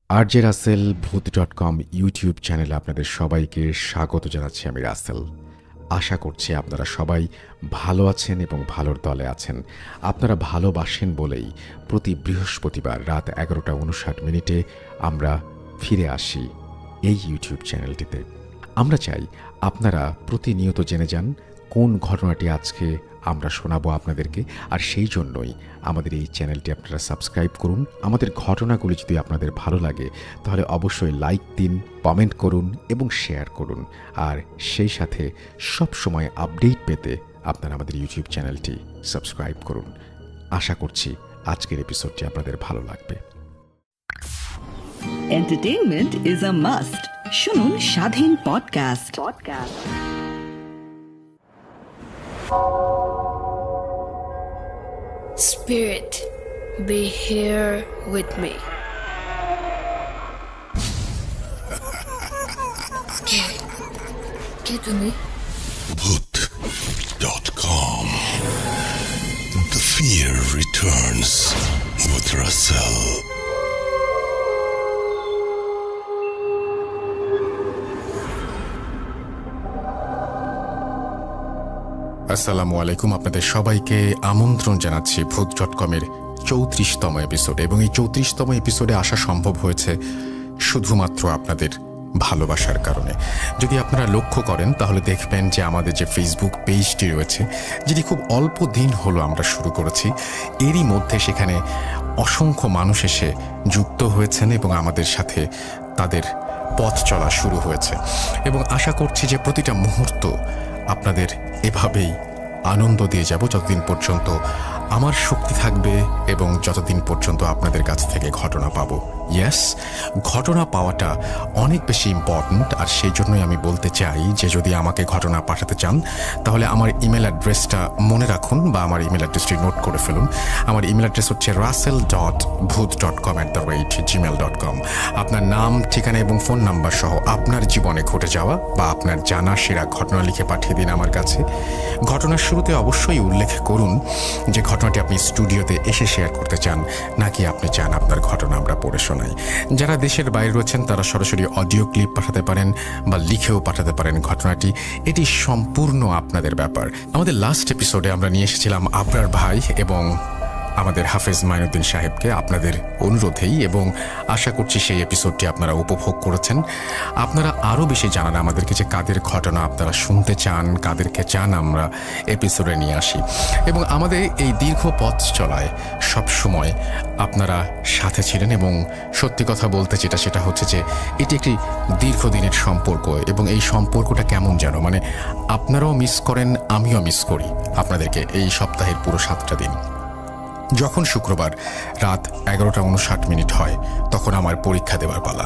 RJ Rasel ভূত.com YouTube চ্যানেলে আপনাদের সবাইকে স্বাগত জানাচ্ছি। আমি রাসেল। আশা করছি আপনারা সবাই ভালো আছেন এবং ভালোর দলে আছেন। আপনারা ভালোবাসেন বলেই প্রতি বৃহস্পতিবার রাত 11:59 আমরা ফিরে আসি এই ইউটিউব চ্যানেলটিতে। আমরা চাই আপনারা প্রতিনিয়ত জেনে যান কোন ঘটনাটি আজকে আমরা শোনাবো আপনাদেরকে, আর সেই জন্যই আমাদের এই চ্যানেলটি আপনারা সাবস্ক্রাইব করুন। আমাদের ঘটনাগুলি যদি আপনাদের ভালো লাগে তাহলে অবশ্যই লাইক দিন, কমেন্ট করুন এবং শেয়ার করুন। আর সেই সাথে সব সময় আপডেট পেতে আপনারা আমাদের ইউটিউব চ্যানেলটি সাবস্ক্রাইব করুন। আশা করছি আজকের এপিসোডটি আপনাদের ভালো লাগবে। Entertainment is a must. শুনুন স্বাধীন podcast. Spirit, be here with me. কে তুমি? Bhoot.com. The fear returns with Russell. আসসালামু আলাইকুম। আপনাদের সবাইকে আমন্ত্রণ জানাচ্ছি ভূত.com-এর 34তম এপিসোডে। এবং এই 34তম এপিসোডে আসা সম্ভব হয়েছে শুধুমাত্র আপনাদের ভালোবাসার কারণে। যদি আপনারা লক্ষ্য করেন তাহলে দেখবেন যে আমাদের যে ফেসবুক পেজটি রয়েছে, যেটি খুব অল্প দিন হলো আমরা শুরু করেছি, এরই মধ্যে সেখানে অসংখ্য মানুষ এসে যুক্ত হয়েছেন এবং আমাদের সাথে তাদের পথ চলা শুরু হয়েছে। এবং আশা করছি যে প্রতিটা মুহূর্ত আপনাদের এভাবেই আনন্দ দিয়ে যাব যতদিন পর্যন্ত আমার শক্তি থাকবে এবং যতদিন পর্যন্ত আপনাদের কাছ থেকে ঘটনা পাবো। ইয়েস, ঘটনা পাওয়াটা অনেক বেশি ইম্পর্ট্যান্ট। আর সেই জন্যই আমি বলতে চাই যে যদি আমাকে ঘটনা পাঠাতে চান তাহলে আমার ইমেল অ্যাড্রেসটা মনে রাখুন বা আমার ইমেল অ্যাড্রেসটি নোট করে ফেলুন। আমার ইমেল অ্যাড্রেস হচ্ছে russell.bhoot.com@gmail.com। আপনার নাম, ঠিকানা এবং ফোন নাম্বার সহ আপনার জীবনে ঘটে যাওয়া বা আপনার জানা সেরা ঘটনা লিখে পাঠিয়ে দিন আমার কাছে। ঘটনার শুরুতে অবশ্যই উল্লেখ করুন যে ঘটনাটি আপনি স্টুডিওতে এসে শেয়ার করতে চান নাকি আপনি চান আপনার ঘটনা আমরা পড়ে শোনাই। যারা দেশের বাইরে রয়েছেন তারা সরাসরি অডিও ক্লিপ পাঠাতে পারেন বা লিখেও পাঠাতে পারেন ঘটনাটি। এটি সম্পূর্ণ আপনাদের ব্যাপার। আমাদের লাস্ট এপিসোডে আমরা নিয়ে এসেছিলাম আবরার ভাই এবং আমাদের হাফেজ মাইনুদ্দিন সাহেবকে আপনাদের অনুরোধেই, এবং আশা করছি সেই এপিসোডটি আপনারা উপভোগ করেছেন। আপনারা আরও বেশি জানান আমাদেরকে যে কাদের ঘটনা আপনারা শুনতে চান, কাদেরকে চান আমরা এপিসোডে নিয়ে আসি। এবং আমাদের এই দীর্ঘ পথ চলায় সবসময় আপনারা সাথে ছিলেন। এবং সত্যি কথা বলতে সেটা হচ্ছে যে এটি একটি দীর্ঘদিনের সম্পর্ক এবং এই সম্পর্কটা কেমন যেন মানে আপনারাও মিস করেন, আমিও মিস করি আপনাদেরকে। এই সপ্তাহের পুরো 7টা দিন যখন শুক্রবার রাত 11:59 হয় তখন আমার পরীক্ষা দেওয়ার পালা।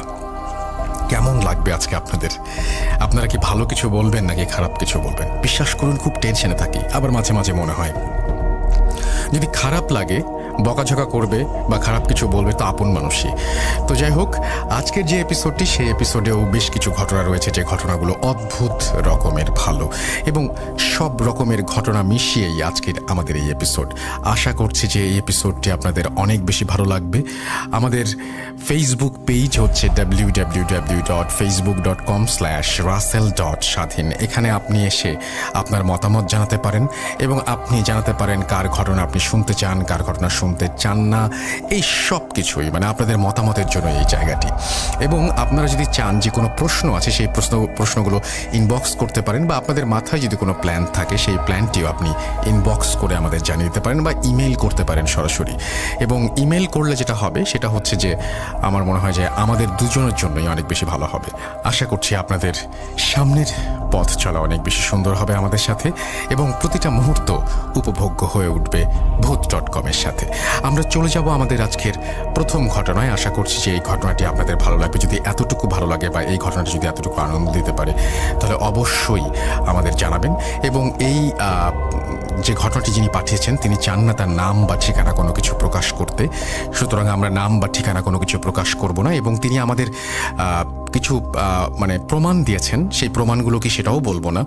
কেমন লাগবে আজকে আপনাদের? আপনারা কি ভালো কিছু বলবেন নাকি খারাপ কিছু বলবেন? বিশ্বাস করুন খুব টেনশনে থাকি। আবার মাঝে মাঝে মনে হয় যদি খারাপ লাগে বকাঝকা করবে বা খারাপ কিছু বলবে তো আপন মানুষই। তো যাই হোক, আজকের যে এপিসোডটি সেই এপিসোডেও বেশ কিছু ঘটনা রয়েছে যে ঘটনাগুলো অদ্ভুত রকমের ভালো, এবং সব রকমের ঘটনা মিশিয়েই আজকের আমাদের এই এপিসোড। আশা করছি যে এই এপিসোডটি আপনাদের অনেক বেশি ভালো লাগবে। আমাদের ফেসবুক পেজ হচ্ছে www.facebook.com/russell.স্বাধীন। এখানে আপনি এসে আপনার মতামত জানাতে পারেন এবং আপনি জানাতে পারেন কার ঘটনা আপনি শুনতে চান, কার ঘটনা শুনতে চান না। এই সব কিছুই মানে আপনাদের মতামতের জন্য এই জায়গাটি। এবং আপনারা যদি চান যে কোনো প্রশ্ন আছে সেই প্রশ্নগুলো ইনবক্স করতে পারেন, বা আপনাদের মাথায় যদি কোনো প্ল্যান থাকে সেই প্ল্যানটিও আপনি ইনবক্স করে আমাদের জানিয়ে দিতে পারেন বা ইমেল করতে পারেন সরাসরি। এবং ইমেল করলে যেটা হবে সেটা হচ্ছে যে আমার মনে হয় যে আমাদের দুজনের জন্যই অনেক বেশি ভালো হবে। আশা করছি আপনাদের সামনের পথ চলা অনেক বেশি সুন্দর হবে আমাদের সাথে এবং প্রতিটা মুহূর্ত উপভোগ্য হয়ে উঠবে ভূত.com-এর সাথে। আমরা চলে যাব আমাদের আজকের প্রথম ঘটনায়। আশা করছি যে এই ঘটনাটি আপনাদের ভালো লাগবে। যদি এতটুকু ভালো লাগে বা এই ঘটনাটি যদি এতটুকু আনন্দ দিতে পারে তাহলে অবশ্যই আমাদের জানাবেন। এবং এই যে ঘটনাটি যিনি পাঠিয়েছেন তিনি চান না তার নাম বা ঠিকানা কোনো কিছু প্রকাশ করতে, সুতরাং আমরা নাম বা ঠিকানা কোনো কিছু প্রকাশ করব না। এবং তিনি আমাদের কিছু মানে প্রমাণ দিয়েছেন, সেই প্রমাণগুলো কি সেটাও বলবো না,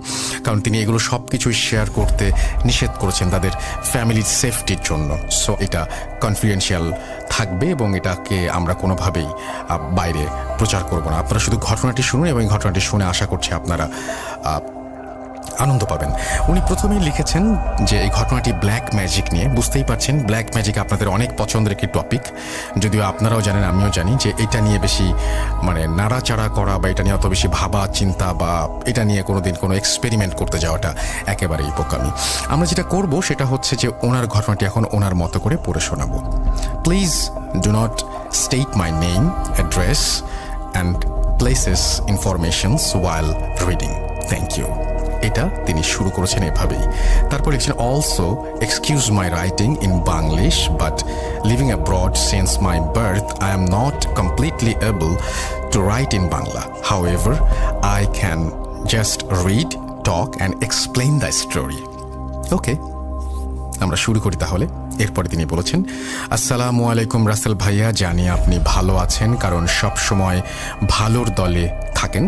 কারণ তিনি এগুলো সব কিছুই শেয়ার করতে নিষেধ করেছেন তাদের ফ্যামিলির সেফটির জন্য। সো এটা কনফিডেন্সিয়াল থাকবে এবং এটাকে আমরা কোনোভাবেই বাইরে প্রচার করব না। আপনারা শুধু ঘটনাটি শুনুন এবং এই ঘটনাটি শুনে আশা করছি আপনারা আনন্দ পাবেন। উনি প্রথমেই লিখেছেন যে এই ঘটনাটি ব্ল্যাক ম্যাজিক নিয়ে। বুঝতেই পারছেন ব্ল্যাক ম্যাজিক আপনাদের অনেক পছন্দের একটি টপিক, যদিও আপনারাও জানেন আমিও জানি যে এটা নিয়ে বেশি মানে নাড়াচাড়া করা বা এটা নিয়ে অত বেশি ভাবা চিন্তা বা এটা নিয়ে কোনোদিন কোনো এক্সপেরিমেন্ট করতে যাওয়াটা একেবারেই বোকামি। আমরা যেটা করব সেটা হচ্ছে যে ওনার ঘটনাটি এখন ওনার মতো করে পড়ে শোনাবো। Please do not state my name, address and places informations while reading. Thank you. এটা তিনি শুরু করেছেন এভাবেই। তারপর লিখছেন, also excuse my writing in Banglish, but living abroad since my birth I am not completely able to write in Bangla. However I can just read, talk and explain the story. Okay, আমরা শুরু করি তাহলে। এরপরে তিনি বলেছেন, আসসালামু আলাইকুম রাসেল ভাইয়া, জানি আপনি ভালো আছেন কারণ সব সময় ভালোর দলে থাকেন।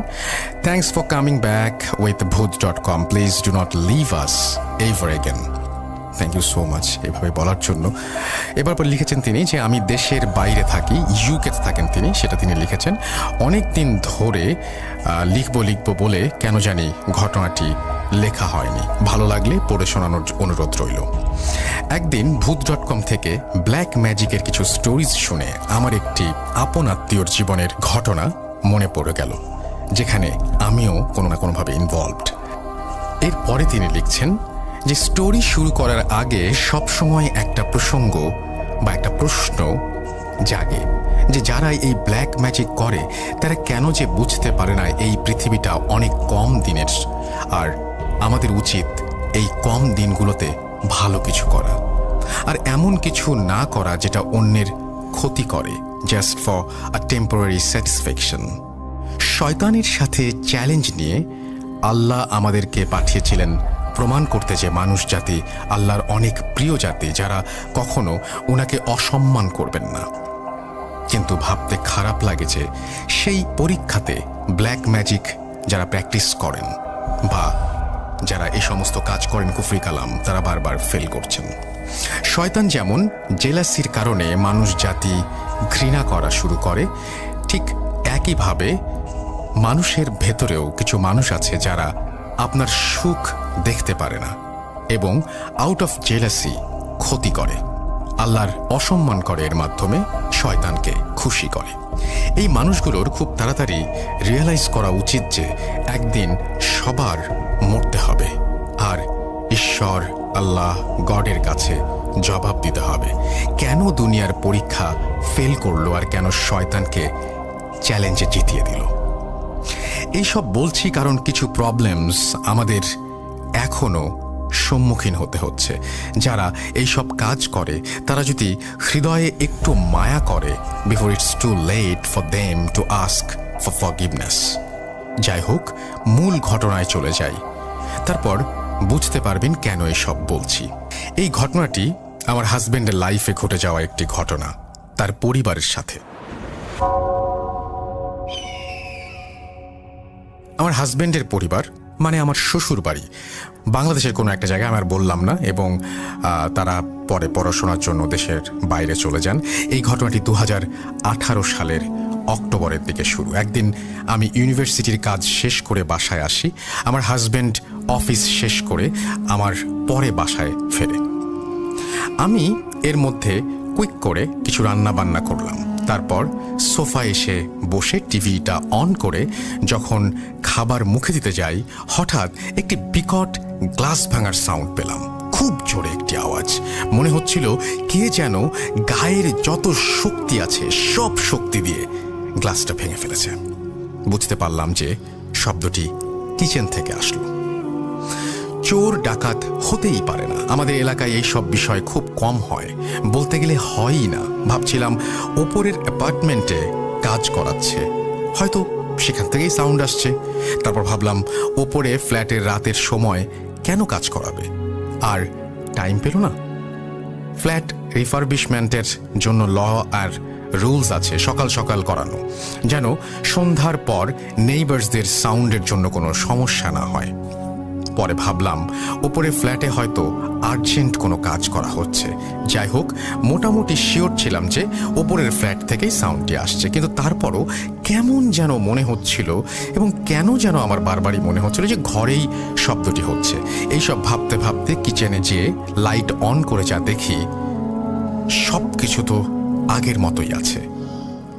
Thanks for coming back with ভূত.com, please do not leave us ever again. Thank you so much এভাবে বলার জন্য। এবার পর লিখেছেন তিনি যে আমি দেশের বাইরে থাকি, ইউকেতে থাকেন তিনি, সেটা তিনি লিখেছেন। অনেক দিন ধরে লিখবো বলে কেন জানি ঘটনাটি লেখা হয়নি, ভালো লাগলে পড়ে শোনানোর অনুরোধ রইল। একদিন ভূত.com থেকে ব্ল্যাক ম্যাজিকের কিছু স্টোরিজ শুনে আমার একটি আপন আত্মীয়র জীবনের ঘটনা মনে পড়ে গেল, যেখানে আমিও কোনো না কোনোভাবে ইনভলভড। এরপরে তিনি লিখছেন যে স্টোরি শুরু করার আগে সবসময় একটা প্রসঙ্গ বা একটা প্রশ্ন জাগে যে যারা এই ব্ল্যাক ম্যাজিক করে তারা কেন যে বুঝতে পারে না এই পৃথিবীটা অনেক কম দিনের, আর আমাদের উচিত এই কম দিনগুলোতে ভালো কিছু করা আর এমন কিছু না করা যেটা অন্যের ক্ষতি করে, just for a temporary satisfaction. শয়তানের সাথে চ্যালেঞ্জ নিয়ে আল্লাহ আমাদেরকে পাঠিয়েছিলেন প্রমাণ করতে যে মানুষ জাতি আল্লাহর অনেক প্রিয় জাতি, যারা কখনো ওনাকে অসম্মান করবেন না। কিন্তু ভাবতে খারাপ লাগে যে সেই পরীক্ষাতে ব্ল্যাক ম্যাজিক যারা প্র্যাকটিস করেন বা যারা এই সমস্ত কাজ করেন কুফরি কালাম, তারা বারবার ফেল করছেন। শয়তান যেমন জেলাসির কারণে মানুষ জাতি ঘৃণা করা শুরু করে, ঠিক একইভাবে মানুষের ভেতরেও কিছু মানুষ আছে যারা আপনার সুখ দেখতে পারে না এবং আউট অফ জেলাসি ক্ষতি করে, আল্লাহর অসম্মান করে, এর মাধ্যমে শয়তানকে খুশি করে। এই মানুষগুলোর খুব তাড়াতাড়ি রিয়েলাইজ করা উচিত যে একদিন সবার মরতে হবে আর ঈশ্বর আল্লাহ গডের কাছে জবাব দিতে হবে কেন দুনিয়ার পরীক্ষা ফেল করলো আর কেন শয়তানকে চ্যালেঞ্জে জিতিয়ে দিল। এইসব বলছি কারণ কিছু প্রবলেমস আমাদের এখনো সম্মুখীন হতে হচ্ছে। যারা এইসব কাজ করে তারা যদি হৃদয়ে একটু মায়া করে, before it's too late for them to ask for forgiveness. যাই হোক, মূল ঘটনায় চলে যাই, তারপর বুঝতে পারবেন কেন এসব বলছি। এই ঘটনাটি আমার হাজব্যান্ডের লাইফে ঘটে যাওয়া একটি ঘটনা, তার পরিবারের সাথে। আমার হাজব্যান্ডের পরিবার মানে আমার শ্বশুর বাড়ি বাংলাদেশের কোনো একটা জায়গায়, আমার বললাম না, এবং তারা পরে পড়াশোনার জন্য দেশের বাইরে চলে যান। এই ঘটনাটি 2018 সালের অক্টোবরের দিকে শুরু। একদিন আমি ইউনিভার্সিটির কাজ শেষ করে বাসায় আসি, আমার হাজব্যান্ড অফিস শেষ করে আমার পরে বাসায় ফেরে। আমি এর মধ্যে কুইক করে কিছু রান্না বান্না করলাম, তারপর সোফায় এসে বসে টিভিটা অন করে যখন খাবার মুখে দিতে যাই, হঠাৎ একটি বিকট গ্লাস ভাঙার সাউন্ড পেলাম। খুব জোরে একটি আওয়াজ, মনে হচ্ছিল কে যেন গায়ের যত শক্তি আছে সব শক্তি দিয়ে গ্লাসটা ভেঙে ফেলেছে। বুঝতে পারলাম যে শব্দটি কিচেন থেকে আসলো। চোর ডাকাত হতেই পারে না, আমাদের এলাকায় এই সব বিষয় খুব কম হয়, বলতে গেলে হয়ই না। ভাবছিলাম ওপরের অ্যাপার্টমেন্টে কাজ করাচ্ছে, হয়তো সেখান থেকেই সাউন্ড আসছে। তারপর ভাবলাম ওপরে ফ্ল্যাটের রাতের সময় কেন কাজ করাবে, আর টাইম পেল না? ফ্ল্যাট রিফারবিশমেন্টের জন্য ল আর রুলস আছে সকাল সকাল করানো, যেন সন্ধ্যার পর নেইবার্সদের সাউন্ডের জন্য কোনো সমস্যা না হয়। পরে ভাবলাম ওপরে ফ্ল্যাটে হয়তো আর্জেন্ট কোনো কাজ করা হচ্ছে। যাই হোক, মোটামুটি শিওর ছিলাম যে ওপরের ফ্ল্যাট থেকেই সাউন্ডটি আসছে, কিন্তু তারপরও কেমন যেন মনে হচ্ছিল, এবং কেন যেন আমার বারবারই মনে হচ্ছিল যে ঘরেই শব্দটি হচ্ছে। এইসব ভাবতে ভাবতে কিচেনে যেয়ে লাইট অন করে যা দেখি, সব কিছু তো আগের মতোই আছে।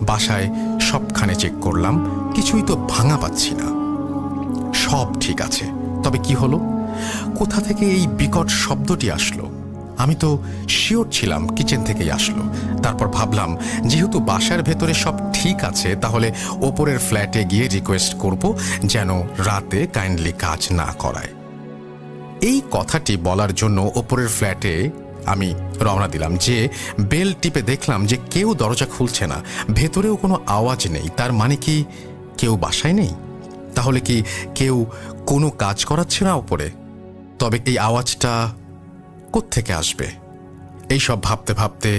বাসায় সবখানে চেক করলাম, কিছুই তো ভাঙা পাচ্ছি না, সব ঠিক আছে। তবে কি হলো? কোথা থেকে এই বিকট শব্দটি আসলো? আমি তো শিওর ছিলাম কিচেন থেকেই আসলো। তারপর ভাবলাম, যেহেতু বাসার ভেতরে সব ঠিক আছে, তাহলে ওপরের ফ্ল্যাটে গিয়ে রিকোয়েস্ট করব যেন রাতে কাইন্ডলি কাজ না করায়। এই কথাটি বলার জন্য ওপরের ফ্ল্যাটে আমি রওনা দিলাম। যে বেল টিপে দেখলাম যে কেউ দরজা খুলছে না, ভেতরেও কোনো আওয়াজ নেই। তার মানে কি কেউ বাসায় নেই? তাহলে কি কেউ কোনো কাজ করাচ্ছে না ওপরে? তবে এই আওয়াজটা কোত্থেকে আসবে? এইসব ভাবতে ভাবতে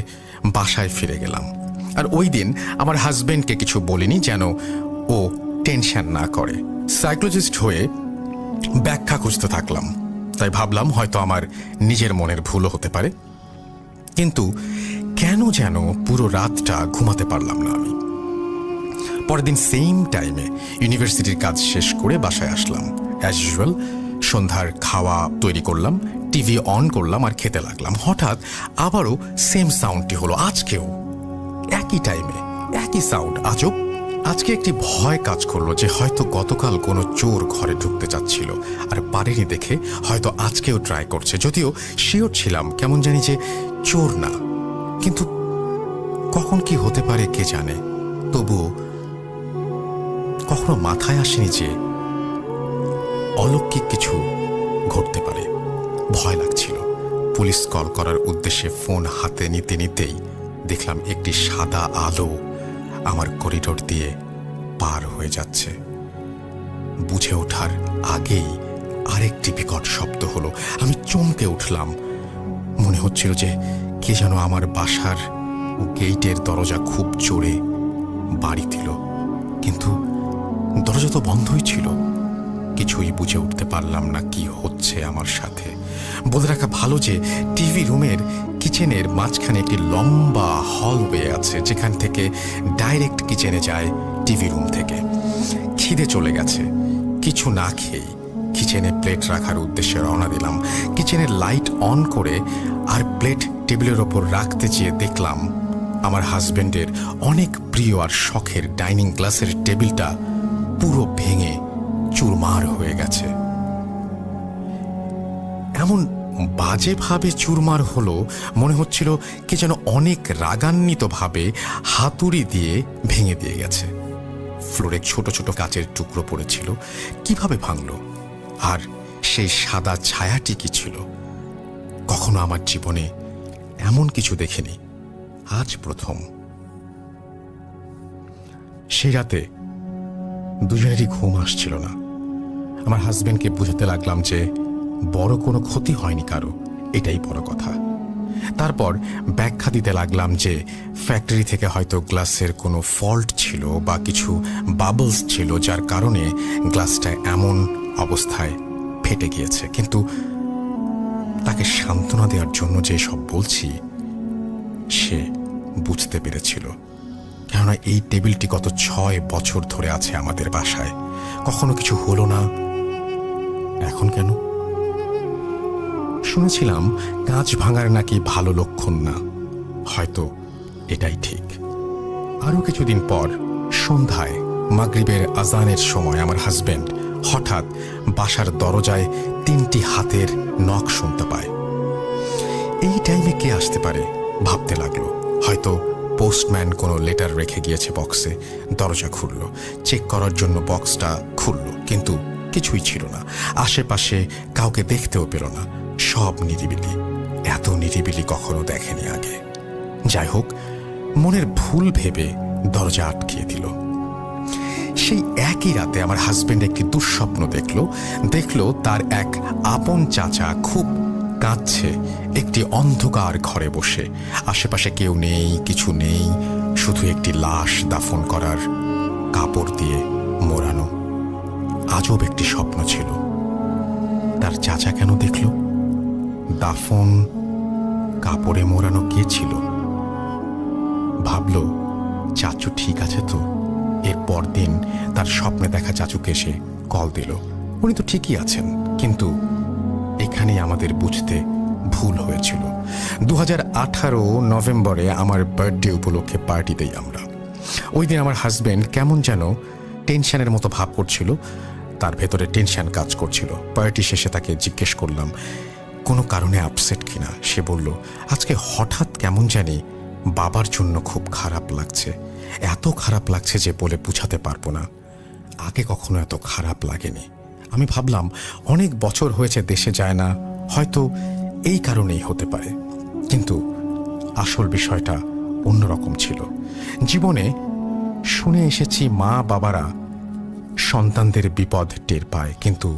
বাসায় ফিরে গেলাম। আর ওই দিন আমার হাজবেন্ডকে কিছু বলিনি, যেন ও টেনশন না করে। সাইকোলজিস্ট হয়ে ব্যাখ্যা খুঁজতে থাকলাম। তাই ভাবলাম হয়তো আমার নিজের মনের ভুলও হতে পারে, কিন্তু কেন যেন পুরো রাতটা ঘুমাতে পারলাম না আমি। পরের দিন সেম টাইমে ইউনিভার্সিটির কাজ শেষ করে বাসায় আসলাম। অ্যাজ ইউজুয়াল সন্ধ্যার খাওয়া তৈরি করলাম, টিভি অন করলাম আর খেতে লাগলাম। হঠাৎ আবারও সেম সাউন্ডটি হলো, আজকেও একই টাইমে একই সাউন্ড। আজব, আজকে একটি ভয় কাজ করলো যে হয়তো গতকাল কোনো চোর ঘরে ঢুকতে চাচ্ছিল আর পারেনি দেখে হয়তো আজকেও ট্রাই করছে। যদিও শিওর ছিলাম কেমন জানি যে চোর না, কিন্তু কখন কি হতে পারে কে জানে। তবুও কখনো মাথায় আসেনি যে অলৌকিক কিছু ঘটতে পারে। ভয় লাগছিল। পুলিশ কল করার উদ্দেশ্যে ফোন হাতে নিতে নিতেই দেখলাম একটি সাদা আলো আমার করিডোর দিয়ে পার হয়ে যাচ্ছে। বুঝে ওঠার আগেই আরেকটি বিকট শব্দ হলো। আমি চমকে উঠলাম। মনে হচ্ছিল যে কে যেন আমার বাসার গেইটের দরজা খুব জোরে বাড়ি দিল, কিন্তু দরজা তো বন্ধই ছিল। কিছুই বুঝে উঠতে পারলাম না কি হচ্ছে আমার সাথে। বলে রাখা ভালো যে টিভি রুমের কিচেনের মাঝখানে একটি লম্বা হলওয়ে আছে, যেখান থেকে ডাইরেক্ট কিচেনে যায় টিভি রুম থেকে। খিদে চলে গেছে। কিছু না খেয়েই কিচেনে প্লেট রাখার উদ্দেশ্যে রওনা দিলাম। কিচেনের লাইট অন করে আর প্লেট টেবিলের ওপর রাখতে চেয়ে দেখলাম আমার হাজবেন্ডের অনেক প্রিয় আর শখের ডাইনিং গ্লাসের টেবিলটা পুরো ভেঙে চুরমার হয়ে গেছে। এমন বাজেভাবে চুরমার হলো, মনে হচ্ছিল কে যেন অনেক রাগান্বিতভাবে হাতুড়ি দিয়ে ভেঙে দিয়ে গেছে। ফ্লোরে ছোট ছোট কাচের টুকরো পড়েছিল। কিভাবে ভাঙল? আর সেই সাদা ছায়াটি কি ছিল? কখনো আমার জীবনে এমন কিছু দেখিনি, আজ প্রথম। সেই রাতে দুজনেরই ঘুম আসছিল না। আমার হাজবেন্ডকে বুঝাতে লাগলাম যে বড় কোনো ক্ষতি হয়নি কারো, এটাই বড় কথা। তারপর ব্যাখ্যা দিতে লাগলাম যে ফ্যাক্টরি থেকে হয়তো গ্লাসের কোনো ফল্ট ছিল বা কিছু বাবলস ছিল, যার কারণে গ্লাসটা এমন অবস্থায় ফেটে গিয়েছে। কিন্তু তাকে সান্ত্বনা দেওয়ার জন্য যে সব বলছি, সে বুঝতে পেরেছিল। কেননা এই টেবিলটি গত 6 বছর ধরে আছে আমাদের বাসায়, কখনো কিছু হলো না। এখন কেন? শুনেছিলাম কাঁচ ভাঙার নাকি ভালো লক্ষণ না, হয়তো এটাই ঠিক। আরো কিছুদিন পর সন্ধ্যায় মাগরিবের আজানের সময় আমার হাজবেন্ড হঠাৎ বাসার দরজায় 3টি হাতের নখ শুনতে পায়। এই টাইমে কে আসতে পারে ভাবতে লাগলো। হয়তো পোস্টম্যান কোনো লেটার রেখে গিয়েছে বক্সে। দরজা খুলল, চেক করার জন্য বক্সটা খুলল, কিন্তু কিছুই ছিল না। আশেপাশে কাউকে দেখতেও পেল না। সব নিরিবিলি, এত নিরিবিলি কখনো দেখেনি আগে। যাই হোক, মনের ভুল ভেবে দরজা আটকিয়ে দিল। সেই একই রাতে আমার হাজবেন্ড একটি দুঃস্বপ্ন দেখল তার এক আপন চাচা খুব কাঁদছে একটি অন্ধকার ঘরে বসে। আশেপাশে কেউ নেই, কিছু নেই, শুধু একটি লাশ দাফন করার কাপড় দিয়ে মোড়ানো। আজব একটি স্বপ্ন ছিল। তার চাচা কেন দেখল? দাফন কাপড়ে মোড়ানো কে ছিল? ভাবল চাচু ঠিক আছে তো। এর পরদিন তার স্বপ্নে দেখা চাচুকে এসে কল দিল। উনি তো ঠিকই আছেন, কিন্তু এখানেই আমাদের বুঝতে ভুল হয়েছিল। 2018 নভেম্বরে আমার বার্থডে উপলক্ষে পার্টি দেই আমরা। ওই দিন আমার হাজব্যান্ড কেমন যেন টেনশনের মতো ভাব করছিল, তার ভেতরে টেনশন কাজ করছিল। পার্টি শেষে তাকে জিজ্ঞেস করলাম কোনো কারণে আপসেট কিনা। সে বলল আজকে হঠাৎ কেমন জানি বাবার জন্য খুব খারাপ লাগছে। এত খারাপ লাগছে যে বলে বুঝাতে পারবো না। আগে কখনো এত খারাপ লাগেনি। আমি ভাবলাম অনেক বছর হয়েছে দেশে যায় না, হয়তো এই কারণেই হতে পারে। কিন্তু আসল বিষয়টা অন্যরকম ছিল। জীবনে শুনে এসেছি মা বাবারা সন্তানদের বিপদ টের পায়, কিন্তু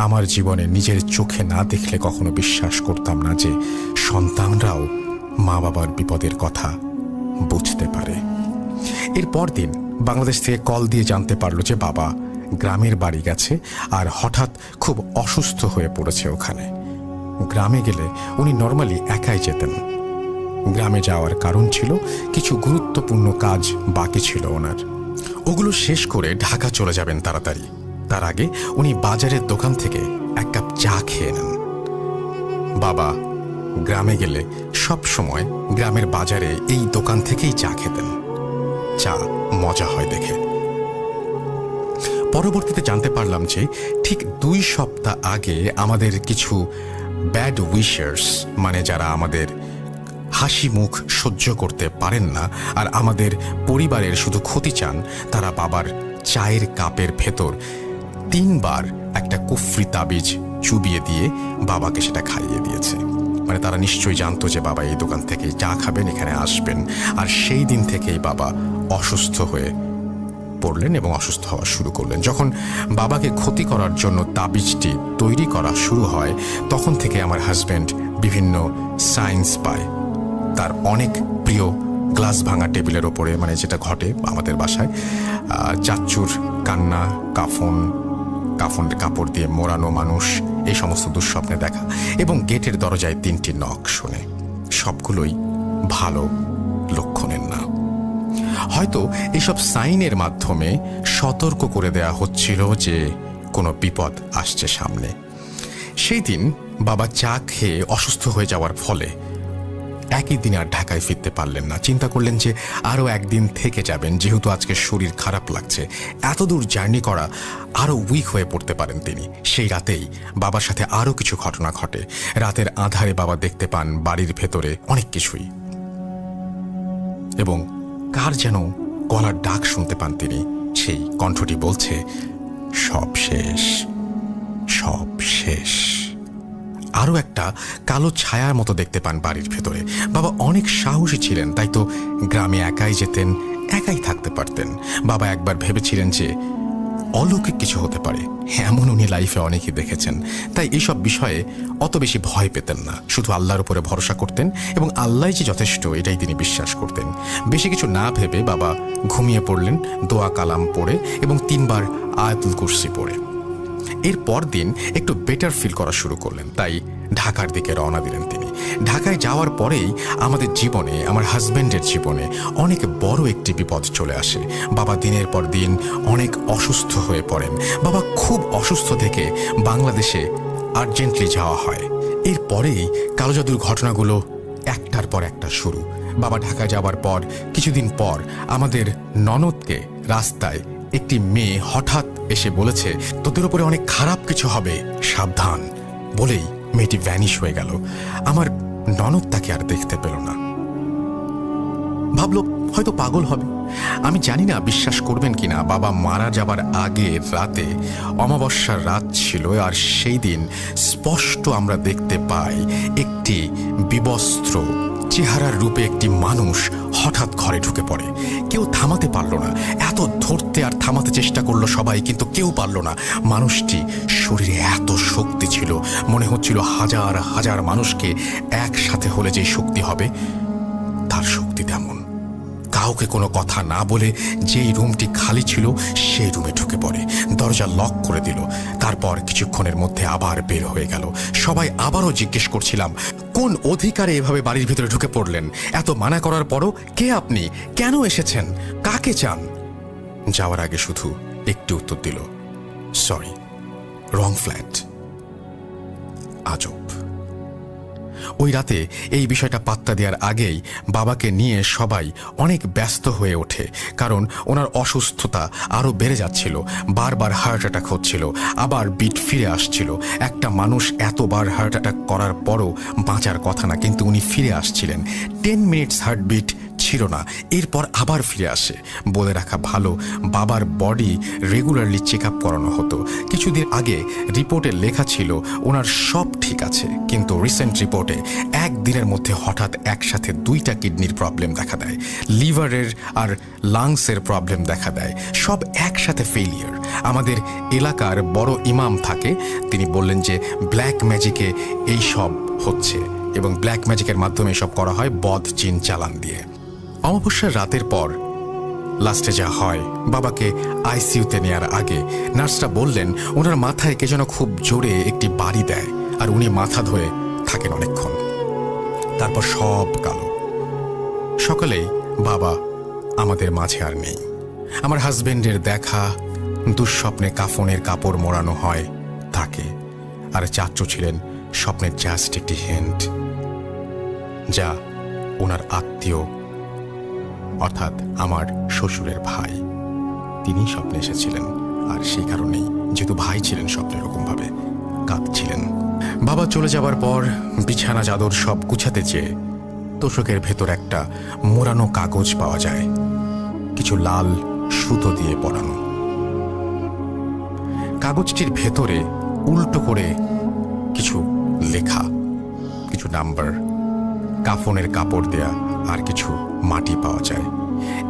আমার জীবনে নিজের চোখে না দেখলে কখনো বিশ্বাস করতাম না যে সন্তানরাও মা বাবার বিপদের কথা বুঝতে পারে। এর পরদিন বাংলাদেশ থেকে কল দিয়ে জানতে পারলো যে বাবা গ্রামের বাড়ি গেছে আর হঠাৎ খুব অসুস্থ হয়ে পড়েছে ওখানে। গ্রামে গেলে উনি নর্মালি একাই যেতেন। গ্রামে যাওয়ার কারণ ছিল কিছু গুরুত্বপূর্ণ কাজ বাকি ছিল ওনার, ওগুলো শেষ করে ঢাকা চলে যাবেন তাড়াতাড়ি। তার আগে উনি বাজারের দোকান থেকে এক কাপ চা খেয়ে নেন। বাবা গ্রামে গেলে সব সময় গ্রামের বাজারে এই দোকান থেকেই চা খেতেন। চা মজা হয় দেখে। পরবর্তীতে জানতে পারলাম যে ঠিক 2 সপ্তাহ আগে আমাদের কিছু ব্যাড উইশার্স, মানে যারা আমাদের হাসি মুখ সহ্য করতে পারেন না আর আমাদের পরিবারের শুধু ক্ষতি চান, তারা বাবার চায়ের কাপের ভেতর 3 বার একটা কুফরি তাবিজ চুবিয়ে দিয়ে বাবাকে সেটা খাইয়ে দিয়েছে। মানে তারা নিশ্চয়ই জানতো যে বাবা এই দোকান থেকে চা খাবেন, এখানে আসবেন। আর সেই দিন থেকেই বাবা অসুস্থ হয়ে পড়লেন এবং অসুস্থ হওয়া শুরু করলেন। যখন বাবাকে ক্ষতি করার জন্য তাবিজটি তৈরি করা শুরু হয়, তখন থেকে আমার হাজব্যান্ড বিভিন্ন সাইন্স পায়। তার অনেক প্রিয় গ্লাস ভাঙা টেবিলের ওপরে, মানে যেটা ঘটে আমাদের বাসায়, চাচ্চুর কান্না, কাফনের কাপড় দিয়ে মোড়ানো মানুষ, এই সমস্ত দুঃস্বপ্নে দেখা, এবং গেটের দরজায় 3টি নখ শুনে। সবগুলোই ভালো লক্ষণের না। হয়তো এইসব সাইনের মাধ্যমে সতর্ক করে দেয়া হচ্ছিল যে কোনো বিপদ আসছে সামনে। সেই দিন বাবা চা খেয়ে অসুস্থ হয়ে যাওয়ার ফলে একই দিন আর ঢাকায় ফিরতে পারলেন না। চিন্তা করলেন যে আরও একদিন থেকে যাবেন, যেহেতু আজকে শরীর খারাপ লাগছে। এত দূর জার্নি করা, আরও উইক হয়ে পড়তে পারেন তিনি। সেই রাতেই বাবার সাথে আরও কিছু ঘটনা ঘটে। রাতের আঁধারে বাবা দেখতে পান বাড়ির ভেতরে অনেক কিছুই, এবং কার যেন গলার ডাক শুনতে পান তিনি। সেই কণ্ঠটি বলছে সব শেষ, সব শেষ। আরও একটা কালো ছায়ার মতো দেখতে পান বাড়ির ভেতরে। বাবা অনেক সাহসী ছিলেন, তাই তো গ্রামে একাই যেতেন, একাই থাকতে পারতেন। বাবা একবার ভেবেছিলেন যে অলৌকিক কিছু হতে পারে, এমন উনি লাইফে অনেকেই দেখেছেন। তাই এইসব বিষয়ে অত বেশি ভয় পেতেন না, শুধু আল্লাহর উপরে ভরসা করতেন এবং আল্লাহই যে যথেষ্ট এটাই তিনি বিশ্বাস করতেন। বেশি কিছু না ভেবে বাবা ঘুমিয়ে পড়লেন দোয়া কালাম পড়ে এবং 3 বার আয়াতুল কুরসি পড়ে। এর পর দিন একটু বেটার ফিল করা শুরু করলেন, তাই ঢাকার দিকে রওনা দিলেন তিনি। ঢাকায় যাওয়ার পরেই আমাদের জীবনে, আমার হাজব্যান্ডের জীবনে অনেক বড় একটি বিপদ চলে আসে। বাবা দিনের পর দিন অনেক অসুস্থ হয়ে পড়েন। বাবা খুব অসুস্থ থেকে বাংলাদেশে আর্জেন্টলি যাওয়া হয়। এরপরেই কালো জাদুর ঘটনাগুলো একটার পর একটা শুরু। বাবা ঢাকা যাওয়ার পর কিছুদিন পর আমাদের ননদকে রাস্তায় একটি মেয়ে হঠাৎ এসে বলেছে তোদের উপরে অনেক খারাপ কিছু হবে, সাবধান, বলেই মেয়েটি ভ্যানিশ হয়ে গেল। আমার ননদ তাকে আর দেখতে পেল না। ভাবলো হয়তো পাগল হবে। আমি জানি না বিশ্বাস করবেন কিনা, বাবা মারা যাবার আগের রাতে অমাবস্যার রাত ছিল, আর সেই দিন স্পষ্ট আমরা দেখতে পাই একটি বিবস্ত্র চেহারার রূপে একটি মানুষ হঠাৎ ঘরে ঢুকে পড়ে। কেউ থামাতে পারল না। এত ধরতে আর থামাতে চেষ্টা করলো সবাই, কিন্তু কেউ পারল না। মানুষটি শরীরে এত শক্তি ছিল, মনে হচ্ছিল হাজার হাজার মানুষকে একসাথে হলে যে শক্তি হবে, তার শক্তি তেমন। কাউকে কোনো কথা না বলে যেই রুমটি খালি ছিল সেই রুমে ঢুকে পড়ে, দরজা লক করে দিল। তারপর কিছুক্ষণের মধ্যে আবার বের হয়ে গেল। সবাই আবারও জিজ্ঞেস করছিলাম, কোন অধিকারে এভাবে বাড়ির ভিতরে ঢুকে পড়লেন? এত মানা করার পরও কে আপনি? কেন এসেছেন? কাকে চান? যাওয়ার আগে শুধু একটি উত্তর দিল, সরি, রং ফ্ল্যাট। আজব। ওই রাতে এই বিষয়টা পাত্তা দেওয়ার আগেই বাবাকে নিয়ে সবাই অনেক ব্যস্ত হয়ে ওঠে, কারণ ওনার অসুস্থতা আরও বেড়ে যাচ্ছিল। বারবার হার্ট অ্যাটাক হচ্ছিল, আবার বিট ফিরে আসছিল। একটা মানুষ এতবার হার্ট অ্যাটাক করার পরও বাঁচার কথা না, কিন্তু উনি ফিরে আসছিলেন। 10 মিনিটস হার্টবিট ছিল না, এরপর আবার ফিরে আসে। বলে রাখা ভালো, বাবার বডি রেগুলারলি চেক আপ করানো হতো। কিছুদিন আগে রিপোর্টে লেখা ছিল ওনার সব ঠিক আছে, কিন্তু রিসেন্ট রিপোর্টে একদিনের মধ্যে হঠাৎ একসাথে 2টা কিডনির প্রবলেম দেখা দেয়, লিভারের আর লাংসের প্রবলেম দেখা দেয়, সব একসাথে ফেলিয়ার। আমাদের এলাকার বড় ইমাম থাকে, তিনি বললেন যে ব্ল্যাক ম্যাজিকে এই সব হচ্ছে এবং ব্ল্যাক ম্যাজিকের মাধ্যমে এসব করা হয় বদ জিন চালান দিয়ে। অমাবস্যার রাতের পর লাস্টে যা হয়, বাবাকে আইসিইউতে নেওয়ার আগে নার্সরা বললেন ওনার মাথায় কে যেন খুব জোরে একটি বাড়ি দেয়, আর উনি মাথা ধরে থাকেন অনেকক্ষণ। তারপর সব কালো। সকালেই বাবা আমাদের মাঝে আর নেই। আমার হাজবেন্ডের দেখা, দুঃস্বপ্নে কাফনের কাপড় মোড়ানো হয় তাকে, আর চাচু ছিলেন স্বপ্নের জাস্ট একটি হিন্ট, যা ওনার আত্মীয় অর্থাৎ আমার শ্বশুরের ভাই, তিনি স্বপ্নে এসেছিলেন। আর সেই কারণেই, যেহেতু ভাই ছিলেন স্বপ্নে, এরকমভাবে কাঁদছিলেন। বাবা চলে যাবার পর বিছানা চাদর সব গুছাতে চেয়ে তোষকের ভেতর একটা মোড়ানো কাগজ পাওয়া যায়, কিছু লাল সুতো দিয়ে পরানো। কাগজটির ভেতরে উল্টো করে কিছু লেখা, কিছু নাম্বার, কাফনের কাপড় দেয়া আর কিছু মাটি পাওয়া যায়।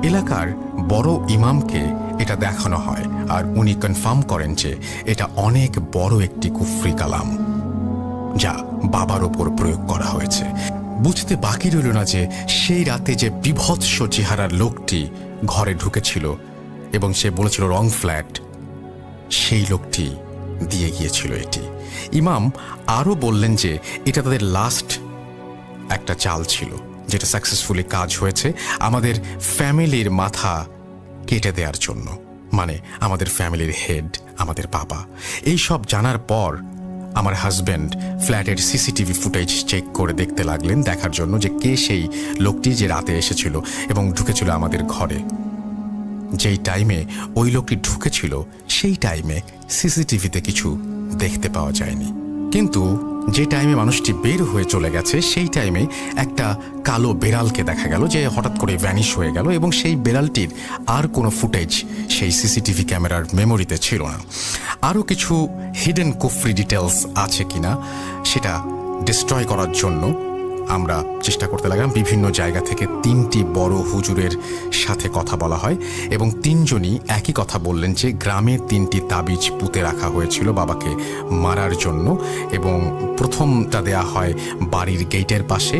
এলাকার বড় ইমামকে এটা দেখানো হয়, আর উনি কনফার্ম করেন যে এটা অনেক বড় একটি কুফরি কালাম, যা বাবার ওপর প্রয়োগ করা হয়েছে। বুঝতে বাকি রইল না যে সেই রাতে যে বিভৎস চেহারার লোকটি ঘরে ঢুকেছিল এবং সে বলেছিল রং ফ্ল্যাট, সেই লোকটি দিয়ে গিয়েছিল এটি। ইমাম আরও বললেন যে এটা তাদের লাস্ট একটা চাল ছিল, যেটা সাকসেসফুলি কাজ হয়েছে আমাদের ফ্যামিলির মাথা কেটে দেওয়ার জন্য, মানে আমাদের ফ্যামিলির হেড আমাদের বাবা। এই সব জানার পর আমার হাজব্যান্ড ফ্ল্যাটের সিসিটিভি ফুটেজ চেক করে দেখতে লাগলেন, দেখার জন্য যে কে সেই লোকটি যে রাতে এসেছিল এবং ঢুকেছিল আমাদের ঘরে। যেই টাইমে ওই লোকটি ঢুকেছিল সেই টাইমে সিসিটিভিতে কিছু দেখতে পাওয়া যায়নি, কিন্তু যে টাইমে মানুষটি বের হয়ে চলে গেছে সেই টাইমে একটা কালো বেড়ালকে দেখা গেল যে হঠাৎ করে ভ্যানিশ হয়ে গেল, এবং সেই বেড়ালটির আর কোনো ফুটেজ সেই সিসিটিভি ক্যামেরার মেমোরিতে ছিল না। আরও কিছু হিডেন কুফরি ডিটেলস আছে কিনা সেটা ডিস্ট্রয় করার জন্য আমরা চেষ্টা করতে লাগলাম। বিভিন্ন জায়গা থেকে 3টি বড় হুজুরের সাথে কথা বলা হয় এবং 3জনই একই কথা বললেন যে গ্রামে 3টি তাবিজ পুঁতে রাখা হয়েছিল বাবাকে মারার জন্য, এবং প্রথমটা দেয়া হয় বাড়ির গেটের পাশে,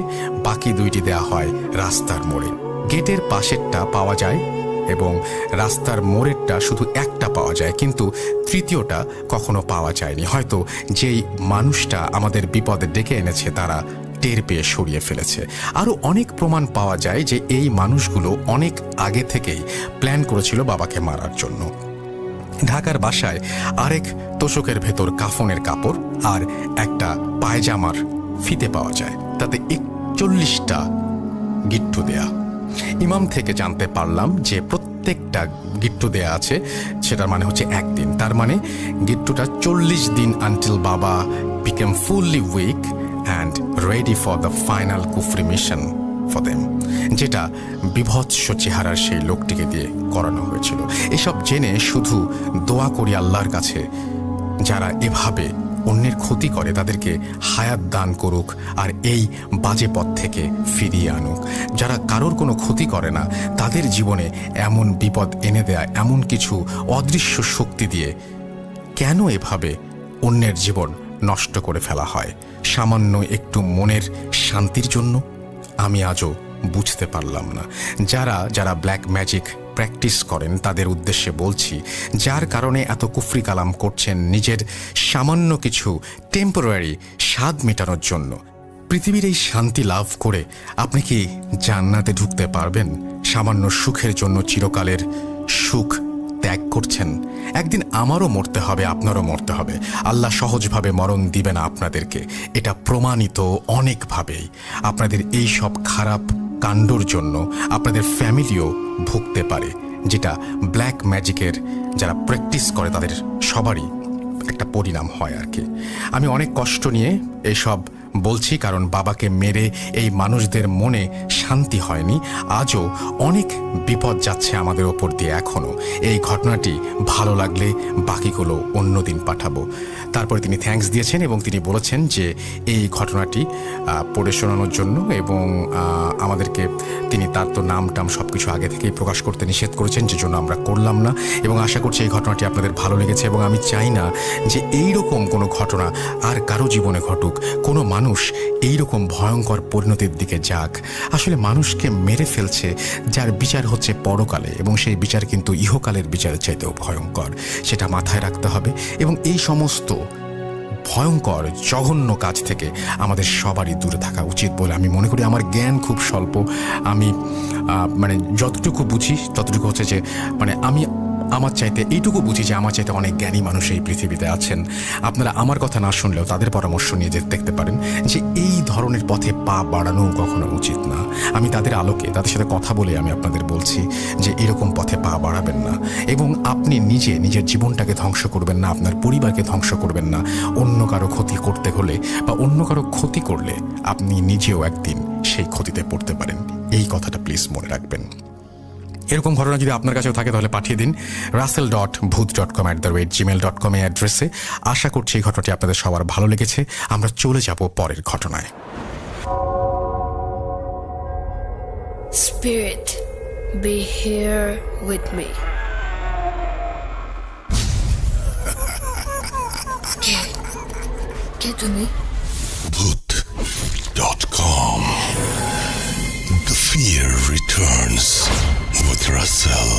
বাকি 2টি দেয়া হয় রাস্তার মোড়ে। গেটের পাশেরটা পাওয়া যায় এবং রাস্তার মোড়েরটা শুধু একটা পাওয়া যায়, কিন্তু তৃতীয়টা কখনো পাওয়া যায়নি। হয়তো যেই মানুষটা আমাদের বিপদে ডেকে এনেছে তারা টের পেয়ে সরিয়ে ফেলেছে। আরও অনেক প্রমাণ পাওয়া যায় যে এই মানুষগুলো অনেক আগে থেকেই প্ল্যান করেছিল বাবাকে মারার জন্য। ঢাকার বাসায় আরেক তোষকের ভেতর কাফনের কাপড় আর একটা পায়জামার ফিতে পাওয়া যায়, তাতে 41টা গিট্টু দেয়া। ইমাম থেকে জানতে পারলাম যে প্রত্যেকটা গিট্টু দেয়া আছে, সেটার মানে হচ্ছে 1 দিন। তার মানে গিট্টুটা 40 দিন আনটিল বাবা became fully weak and ready for the final kufri mission for them, যেটা বিভৎস চেহারার সেই লোকটিকে দিয়ে করানো হয়েছিল। এসব জেনে শুধু দোয়া করি আল্লাহর কাছে, যারা এভাবে অন্যের ক্ষতি করে তাদেরকে হায়াত দান করুক আর এই বাজে পথ থেকে ফিরিয়ে আনুক। যারা কারোর কোনো ক্ষতি করে না তাদের জীবনে এমন বিপদ এনে দেয়া এমন কিছু অদৃশ্য শক্তি দিয়ে কেন এভাবে অন্যের জীবন নষ্ট করে ফেলা হয় সামান্য একটু মনের শান্তির জন্য? আমি আজও বুঝতে পারলাম না। যারা ব্ল্যাক ম্যাজিক প্র্যাকটিস করেন তাদের উদ্দেশ্যে বলছি, যার কারণে এত কুফরি কালাম করছেন নিজের সামান্য কিছু টেম্পোরারি স্বাদ মেটানোর জন্য, পৃথিবীর এই শান্তি লাভ করে আপনি কি জান্নাতে ঢুকতে পারবেন? সামান্য সুখের জন্য চিরকালের সুখ ত্যাগ করছেন। একদিন আমারও মরতে হবে, আপনারও মরতে হবে। আল্লাহ সহজভাবে মরণ দিবে না আপনাদেরকে, এটা প্রমাণিত অনেকভাবেই। আপনাদের এই সব খারাপ কাণ্ডর জন্য আপনাদের ফ্যামিলিও ভুগতে পারে, যেটা ব্ল্যাক ম্যাজিকের যারা প্র্যাকটিস করে তাদের সবারই একটা পরিণাম হয় আর কি। আমি অনেক কষ্ট নিয়ে এইসব বলছি, কারণ বাবাকে মেরে এই মানুষদের মনে শান্তি হয়নি। আজও অনেক বিপদ যাচ্ছে আমাদের ওপর দিয়ে এখনও। এই ঘটনাটি ভালো লাগলে বাকিগুলো অন্যদিন পাঠাবো। তারপরে তিনি থ্যাঙ্কস দিয়েছেন এবং তিনি বলেছেন যে এই ঘটনাটি পড়ে শোনানোর জন্য, এবং আমাদেরকে তিনি তার তো নাম টাম সব কিছু আগে থেকেই প্রকাশ করতে নিষেধ করেছেন, যে জন্য আমরা করলাম না। এবং আশা করছি এই ঘটনাটি আপনাদের ভালো লেগেছে, এবং আমি চাই না যে এই রকম কোনো ঘটনা আর কারো জীবনে ঘটুক, কোনো মানুষ এই রকম ভয়ঙ্কর পরিণতির দিকে যাক। আসলে মানুষকে মেরে ফেলছে যার বিচার হচ্ছে পরকালে, এবং সেই বিচার কিন্তু ইহকালের বিচারের চাইতেও ভয়ঙ্কর, সেটা মাথায় রাখতে হবে। এবং এই সমস্ত ভয়ঙ্কর জঘন্য কাজ থেকে আমাদের সবারই দূরে থাকা উচিত বলে আমি মনে করি। আমার জ্ঞান খুব স্বল্প, আমি মানে যতটুকু বুঝি ততটুকু হচ্ছে যে মানে আমি আমার চাইতে এইটুকু বুঝি যে আমার চাইতে অনেক জ্ঞানী মানুষ এই পৃথিবীতে আছেন। আপনারা আমার কথা না শুনলেও তাদের পরামর্শ নিয়ে দেখতে পারেন যে এই ধরনের পথে পা বাড়ানো কখনো উচিত না। আমি তাদের আলোকে তাদের সাথে কথা বলে আমি আপনাদের বলছি যে এরকম পথে পা বাড়াবেন না, এবং আপনি নিজের জীবনটাকে ধ্বংস করবেন না, আপনার পরিবারকে ধ্বংস করবেন না। অন্য কারো ক্ষতি করতে হলে বা অন্য কারো ক্ষতি করলে আপনি নিজেও একদিন সেই ক্ষতিতে পড়তে পারেন। এই কথাটা প্লিজ মনে রাখবেন। এরকম ঘটনা যদি আপনার কাছেও থাকে তাহলে পাঠিয়ে দিন russell.booth.com@gmail.com অ্যাড্রেসে। আশা করছি এই ঘটনাটি আপনাদের সবার ভালো লেগেছে। আমরা চলে যাব পরের ঘটনায়। Spirit, be here with me. কে তুমি? Booth.com. The fear returns with Russell.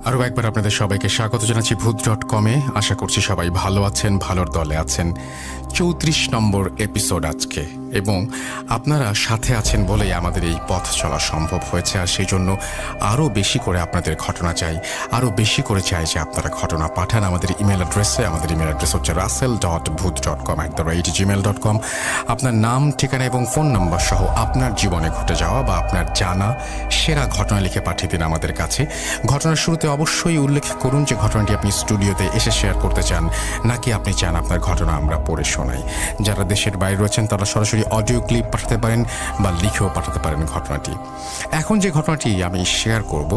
আরও একবার আপনাদের সবাইকে স্বাগত জানাচ্ছি ভূত.com-এ। আশা করছি সবাই ভালো আছেন, ভালোর দলে আছেন। 34 নম্বর এপিসোড আজকে, এবং আপনারা সাথে আছেন বলেই আমাদের এই পথ চলা সম্ভব হয়েছে। আর সেই জন্য আরও বেশি করে আপনাদের ঘটনা চাই, আরও বেশি করে চাই যে আপনারা ঘটনা পাঠান আমাদের ইমেল অ্যাড্রেসে। আমাদের ইমেল অ্যাড্রেস হচ্ছে russell.booth.com@gmail.com। আপনার নাম, ঠিকানা এবং ফোন নাম্বার সহ আপনার জীবনে ঘটে যাওয়া বা আপনার জানা সেরা ঘটনা লিখে পাঠিয়ে দিন আমাদের কাছে। ঘটনার শুরুতে অবশ্যই উল্লেখ করুন যে ঘটনাটি আপনি স্টুডিওতে এসে শেয়ার করতে চান, নাকি আপনি চান আপনার ঘটনা আমরা পড়ে শোনাই। যারা দেশের বাইরে রয়েছেন তারা সরাসরি অডিও ক্লিপ পাঠাতে পারেন বা লিখেও পাঠাতে পারেন ঘটনাটি। এখন যে ঘটনাটি আমি শেয়ার করব,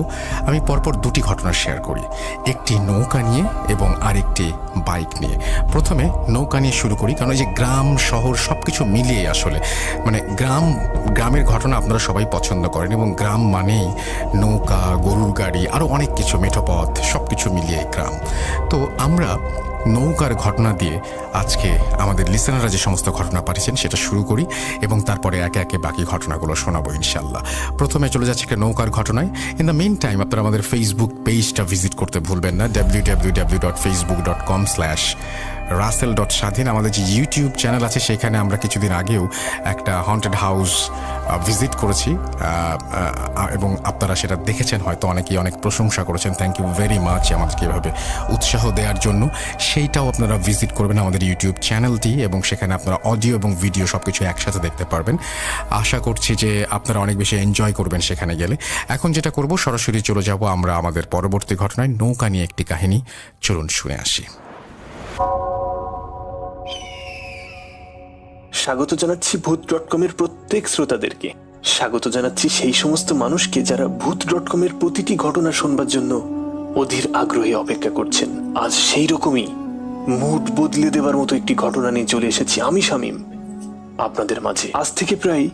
আমি পরপর দুটি ঘটনা শেয়ার করি, একটি নৌকা নিয়ে এবং আরেকটি বাইক নিয়ে। প্রথমে নৌকা নিয়ে শুরু করি, কারণ এই যে গ্রাম শহর সব কিছু মিলিয়ে আসলে মানে গ্রামের ঘটনা আপনারা সবাই পছন্দ করেন, এবং গ্রাম মানেই নৌকা, গরুর গাড়ি, আরও অনেক কিছু, মেঠোপথ, সব কিছু মিলিয়ে গ্রাম। তো আমরা নৌকার ঘটনা দিয়ে আজকে আমাদের লিসেনাররা যে সমস্ত ঘটনা পাঠিয়েছেন সেটা শুরু করি, এবং তারপরে একে একে বাকি ঘটনাগুলো শোনাবো ইনশাল্লাহ। প্রথমে চলে যাচ্ছে একটা নৌকার ঘটনায়। ইন দ্য মেইন টাইম আপনারা আমাদের ফেসবুক পেজটা ভিজিট করতে ভুলবেন না, www.facebook.com/russell.স্বাধীন। আমাদের যে ইউটিউব চ্যানেল আছে সেখানে আমরা কিছুদিন আগেও একটা হন্টেড হাউস ভিজিট করেছি, এবং আপনারা সেটা দেখেছেন হয়তো, অনেকেই অনেক প্রশংসা করেছেন। থ্যাংক ইউ ভেরি মাচ আমাদেরকে এভাবে উৎসাহ দেওয়ার জন্য। সেইটাও আপনারা ভিজিট করবেন আমাদের ইউটিউব চ্যানেলটি, এবং সেখানে আপনারা অডিও এবং ভিডিও সব কিছু একসাথে দেখতে পারবেন। আশা করছি যে আপনারা অনেক বেশি এনজয় করবেন সেখানে গেলে। এখন যেটা করব, সরাসরি চলে যাব আমরা আমাদের পরবর্তী ঘটনায়। নৌকা নিয়ে একটি কাহিনী, চলুন শুনে আসি। স্বাগত জানাচ্ছি ভূত.com-এর প্রত্যেক শ্রোতাদেরকে। স্বাগত জানাচ্ছি সেই সমস্ত মানুষকে যারা ভূত.com-এর প্রতিটি ঘটনা শুনবার জন্য অধীর আগ্রহে অপেক্ষা করছেন। আজ সেই রকমই মুড বদলে দেবার মতো একটি ঘটনা নিয়ে চলে এসেছি আমি শামীম আপনাদের মাঝে। আজ থেকে প্রায়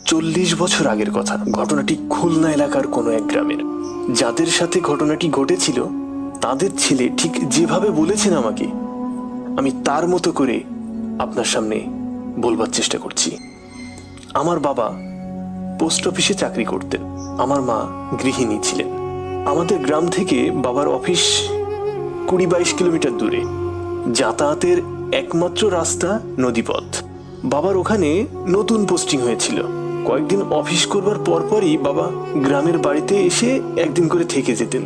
40 বছর আগের কথা। ঘটনাটি খুলনা এলাকার কোনো এক গ্রামের। যাদের সাথে ঘটনাটি ঘটেছিল তাদের ছেলে ঠিক যেভাবে বলেছেন আমাকে, আমি তার মতো করে আপনার সামনে বলবার চেষ্টা করছি। আমার বাবা পোস্ট অফিসে চাকরি করতেন, আমার মা গৃহিণী ছিলেন। আমাদের গ্রাম থেকে বাবার অফিস 20-22 কিলোমিটার দূরে। যাতায়াতের একমাত্র রাস্তা নদীপথ। বাবার ওখানে নতুন পোস্টিং হয়েছিল। কয়েকদিন অফিস করবার পরপরই বাবা গ্রামের বাড়িতে এসে একদিন করে থেকে যেতেন।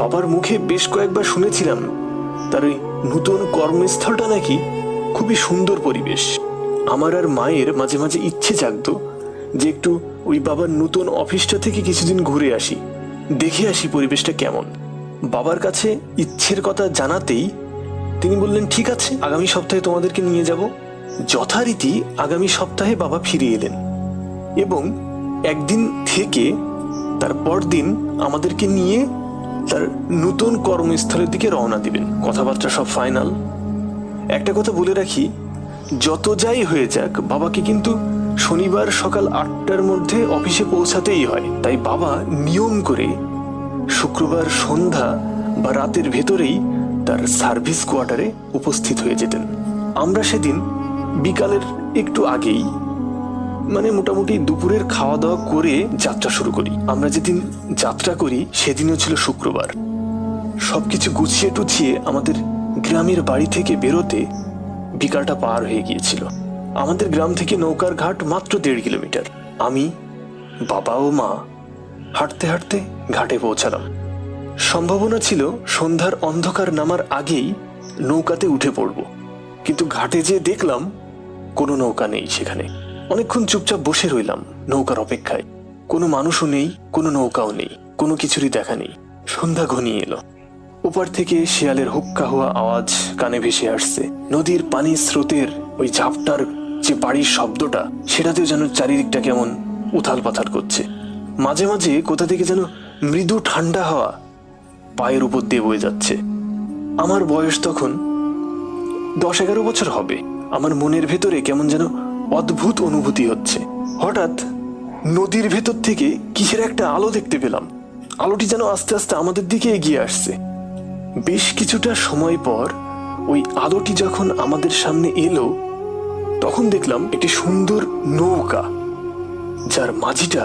বাবার মুখে বেশ কয়েকবার শুনেছিলাম তার ওই নতুন কর্মস্থলটা নাকি খুবই সুন্দর পরিবেশ। আমার আর মায়ের মাঝে মাঝে ইচ্ছে জাগতো যে একটু ওই বাবার নতুন অফিসটা থেকে কিছুদিন ঘুরে আসি, দেখে আসি পরিবেশটা কেমন। বাবার কাছে ইচ্ছের কথা জানাতেই তিনি বললেন, ঠিক আছে, আগামী সপ্তাহে তোমাদেরকে নিয়ে যাব। যথারীতি আগামী সপ্তাহে বাবা ফিরে এলেন এবং একদিন থেকে তার পরদিন আমাদেরকে নিয়ে তার নতুন কর্মস্থলের দিকে রওনা দিবেন। কথাবার্তা সব ফাইনাল। একটা কথা বলে রাখি, যত যাই হয়ে যাক বাবাকে কিন্তু শনিবার সকাল 8টার মধ্যে অফিসে পৌঁছাতেই হয়। তাই বাবা নিয়ম করে শুক্রবার সন্ধ্যা বা রাতের ভেতরেই তার সার্ভিস কোয়ার্টারে উপস্থিত হয়ে যেতেন। আমরা সেদিন বিকালের একটু আগেই, মানে মোটামুটি দুপুরের খাওয়া দাওয়া করে যাত্রা শুরু করি। আমরা যেদিন যাত্রা করি সেদিনও ছিল শুক্রবার। সবকিছু গুছিয়ে টুছিয়ে আমাদের গ্রামের বাড়ি থেকে বেরোতে বিকালটা পার হয়ে গিয়েছিল। আমাদের গ্রাম থেকে নৌকার ঘাট মাত্র 1.5 কিলোমিটার। আমি, বাবা ও মা হাঁটতে হাঁটতে ঘাটে পৌঁছালাম। সম্ভাবনা ছিল সন্ধ্যার অন্ধকার নামার আগেই নৌকাতে উঠে পড়ব, কিন্তু ঘাটে যেয়ে দেখলাম কোনো নৌকা নেই সেখানে। অনেকক্ষণ চুপচাপ বসে রইলাম নৌকার অপেক্ষায়। কোনো মানুষও নেই, কোনো নৌকাও নেই, কোনো কিছুরই দেখা নেই। সন্ধ্যা ঘনিয়ে এলো। ওপার থেকে শেয়ালের হুক্কা হওয়া আওয়াজ কানে ভেসে আসছে। নদীর পানির স্রোতের ওই ঝাপটার যে বাড়ির শব্দটা, সেটাতেও যেন চারিদিকটা কেমন উথাল পাথাল করছে। মাঝে মাঝে কোথা থেকে যেন মৃদু ঠান্ডা হাওয়া পায়ের উপর দিয়ে বয়ে যাচ্ছে। আমার বয়স তখন 10-11 বছর হবে। আমার মনের ভেতরে কেমন যেন অদ্ভুত অনুভূতি হচ্ছে। হঠাৎ নদীর ভেতর থেকে কিসের একটা আলো দেখতে পেলাম। আলোটি যেন আস্তে আস্তে আমাদের দিকে এগিয়ে আসছে। বেশ কিছুটা সময় পর ওই আলোটি যখন আমাদের সামনে এলো, তখন দেখলাম একটি সুন্দর নৌকা, যার মাঝিটা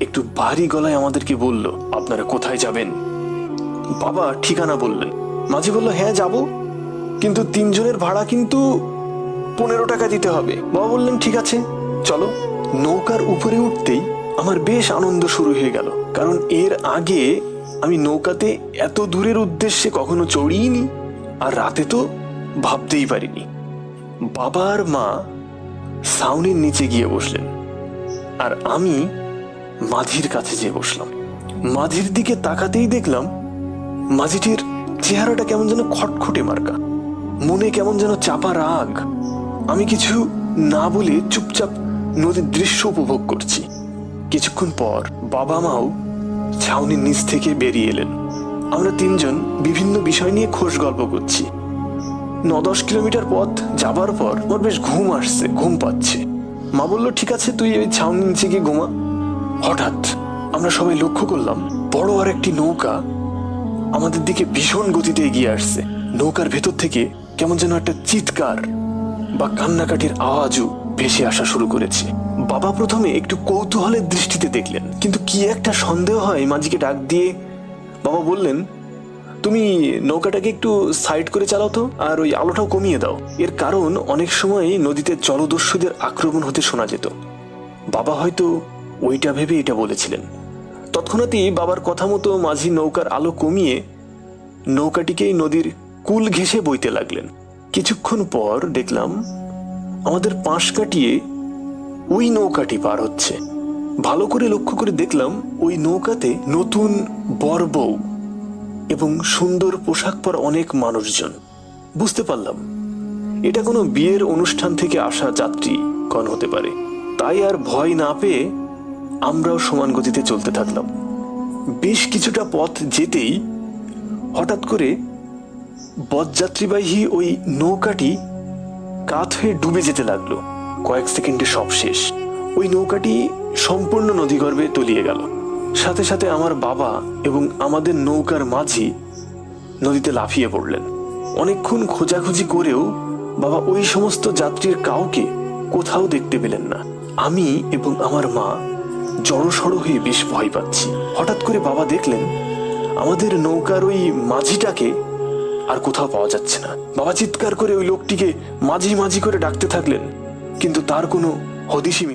একটু ভারী গলায় আমাদেরকে বলল, আপনারা কোথায় যাবেন? বাবা ঠিকানা বললেন। মাঝি বলল, হ্যাঁ যাব, কিন্তু 3 জনের ভাড়া কিন্তু 15 টাকা দিতে হবে। বাবা বললেন, ঠিক আছে চলো। নৌকার উপরে উঠতেই আমার বেশ আনন্দ শুরু হয়ে গেল, কারণ এর আগে আমি নৌকাতে এত দূরের উদ্দেশ্যে কখনো চড়িনি, আর রাতে তো ভাবতেই পারিনি। বাবা আর মা ছাউনির নিচে গিয়ে বসলেন, আর আমি মাঝির কাছে যেয়ে বসলাম। মাঝির দিকে তাকাতেই দেখলাম মাঝিটির চেহারাটা কেমন যেন খটখটে মার্কা, মনে কেমন যেন চাপা রাগ। আমি কিছু না বলে চুপচাপ নদীর দৃশ্য উপভোগ করছি। কিছুক্ষণ পর বাবা মাও ছাউনির নিচ থেকে বেরিয়ে এলেন। আমরা 3 জন বিভিন্ন বিষয় নিয়ে খোশ গল্প করছি। 9-10 কিলোমিটার পথ যাবার পর আমার বেশ ঘুম আসছে, ঘুম পাচ্ছে। মা বলল, ঠিক আছে তুই ওই ছাউনির নিচে গিয়ে ঘুমা। হঠাৎ আমরা সবাই লক্ষ্য করলাম বড় আর একটি নৌকা আমাদের দিকে ভীষণ গতিতে এগিয়ে আসছে। নৌকার ভেতর থেকে কেমন যেন একটা চিৎকার বা কান্নাকাটির আওয়াজও ভেসে আসা শুরু করেছে। বাবা প্রথমে একটু কৌতূহলের দৃষ্টিতে দেখলেন, কিন্তু কি একটা সন্দেহ হয় মাঝিকে ডাক দিয়ে বাবা বললেন, তুমি নৌকাটাকে একটু সাইড করে চালাও তো, আর ওই আলোটাও কমিয়ে দাও। এর কারণ অনেক সময় নদীতে জলদস্যুদের আক্রমণ হতে শোনা যেত। বাবা হয়তো ওইটা ভেবে এটা বলেছিলেন। তৎক্ষণাৎই বাবার কথা মতো মাঝি নৌকার আলো কমিয়ে নৌকাটিকেই নদীর কুল ঘেঁষে বইতে লাগলেন। কিছুক্ষণ পর দেখলাম আমাদের পাশ কাটিয়ে ওই নৌকাটি পার হচ্ছে। ভালো করে লক্ষ্য করে দেখলাম ওই নৌকাতে নতুন বর বউ এবং সুন্দর পোশাক পরা অনেক মানুষজন। বুঝতে পারলাম এটা কোনো বিয়ের অনুষ্ঠান থেকে আসা যাত্রীগণ হতে পারে। তাই আর ভয় না পেয়ে আমরাও সমান গতিতে চলতে থাকলাম। বেশ কিছুটা পথ যেতেই হঠাৎ করে বরযাত্রীবাহী ওই নৌকাটি কাত হয়ে ডুবে যেতে লাগলো। কয়েক সেকেন্ডে সব শেষ। ওই নৌকাটি সম্পূর্ণ নদীগর্ভে তলিয়ে গেল। সাথে সাথে আমার বাবা এবং আমাদের নৌকার মাঝি নদীতে লাফিয়ে পড়লেন। অনেকক্ষণ খোঁজাখুঁজি করেও বাবা ওই সমস্ত যাত্রীর কাউকে কোথাও দেখতে পেলেন না। আমি এবং আমার মা জড়সড় হয়ে বেশ ভয় পাচ্ছি। হঠাৎ করে বাবা দেখলেন আমাদের নৌকার ওই মাঝিটাকে আর কোথাও পাওয়া যাচ্ছে না। বাবা চিৎকার করে ওই লোকটিকে মাঝি মাঝি করে ডাকতে থাকলেন, কিন্তু তার কোনো হদিশই